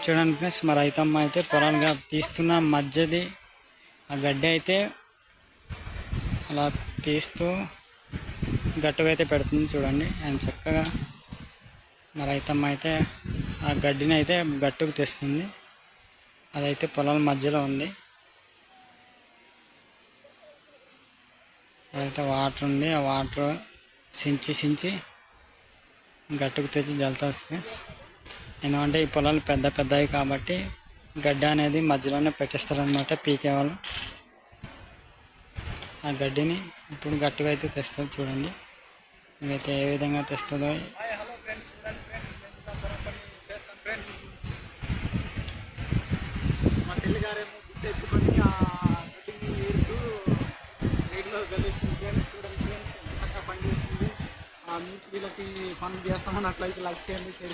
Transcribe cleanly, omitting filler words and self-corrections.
చూడండి ఫ్రెండ్స్, మా రైతమ్మ అయితే పొలాలుగా తీస్తున్న మధ్యది ఆ గడ్డి అయితే అలా తీస్తూ గట్టుగా అయితే పెడుతుంది. చూడండి ఆయన చక్కగా మా రైతమ్మ అయితే ఆ గడ్డిని అయితే గట్టుకు తెస్తుంది. అదైతే పొలాల మధ్యలో ఉంది. అదైతే వాటర్ ఉంది. ఆ వాటర్ సించి గట్టుకు తెచ్చి జల్లుతుంది ఫ్రెండ్స్. ఎందుకంటే ఈ పొలాలు పెద్ద పెద్దవి కాబట్టి గడ్డి అనేది మధ్యలోనే పెట్టేస్తారనమాట పీకేవాళ్ళు. ఆ గడ్డిని ఇప్పుడు గట్టుగా అయితే తెస్తుంది. చూడండి ఇదైతే ఏ విధంగా తెస్తుందో. మా చెల్లి గారేమో గుర్తు ఎత్తుకొని ఆ గడ్డిని ఏరుతూ రేడిలో గెలుస్తుంది ఫ్రెండ్స్. చూడండి ఫ్రెండ్స్ ఎంత చక్కగా పని చేస్తుంది. మీకు వీళ్ళకి పనులు చేస్తామని అట్లయితే లైక్ చేయండి.